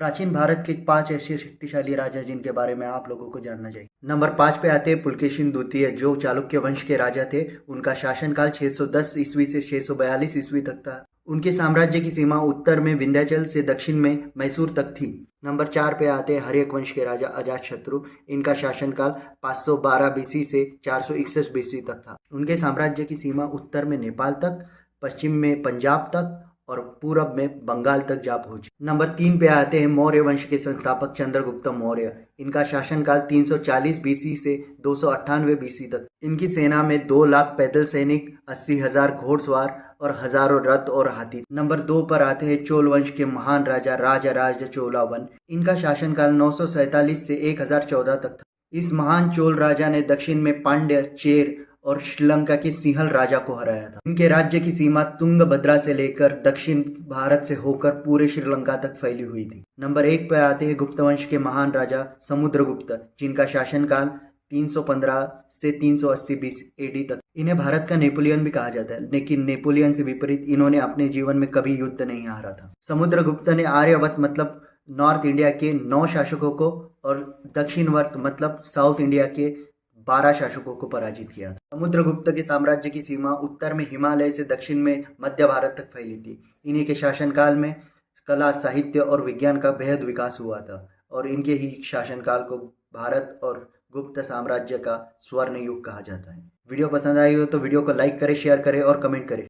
प्राचीन भारत के 5 ऐसे शक्तिशाली राजा जिनके बारे में आप लोगों को जानना चाहिए। नंबर 5 पे आते हैं पुलकेशिन द्वितीय, जो चालुक्य वंश के राजा थे। उनका शासनकाल 610 ईस्वी से 642 ईस्वी तक था। उनके साम्राज्य की सीमा उत्तर में विंध्याचल से दक्षिण में मैसूर तक थी। नंबर 4 पे आते हैं हर्यक वंश के राजा अजातशत्रु। इनका शासनकाल 512 बीसी से 461 बीसी तक था। उनके साम्राज्य की सीमा उत्तर में नेपाल तक, पश्चिम में पंजाब तक और पूरब में बंगाल तक जा पहुंची। नंबर 3 पे आते हैं मौर्य वंश के संस्थापक चंद्रगुप्त मौर्य। इनका शासनकाल 340 बीसी से 298 बीसी तक। इनकी सेना में 2 लाख पैदल सैनिक, 80,000 घोड़सवार और हजारों रथ और हाथी। नंबर 2 पर आते हैं चोल वंश के महान राजा राजराज चोलावन। इनका शासनकाल 947 से 1014 तक था। इस महान चोल राजा ने दक्षिण में पांड्य, चेर और श्रीलंका के सिंहल राजा को हराया था। इनके राज्य की सीमा तुंगभद्रा से लेकर दक्षिण भारत से होकर पूरे श्रीलंका तक फैली हुई थी। नंबर 1 पर आते हैं गुप्त वंश के महान राजा समुद्रगुप्त, जिनका शासनकाल 315 से 380 बीसी एडी तक। इन्हें भारत का नेपोलियन भी कहा जाता है, लेकिन नेपोलियन से विपरीत इन्होंने अपने जीवन में कभी युद्ध नहीं हारा था। समुद्रगुप्त ने आर्यवत मतलब नॉर्थ इंडिया के 9 शासकों को और दक्षिणवर्त मतलब साउथ इंडिया के 12 शासकों को पराजित किया था। समुद्रगुप्त के साम्राज्य की सीमा उत्तर में हिमालय से दक्षिण में मध्य भारत तक फैली थी। इन्हीं के शासनकाल में कला, साहित्य और विज्ञान का बेहद विकास हुआ था और इनके ही शासनकाल को भारत और गुप्त साम्राज्य का स्वर्ण युग कहा जाता है। वीडियो पसंद आई हो तो वीडियो को लाइक करें, शेयर करें और कमेंट करें।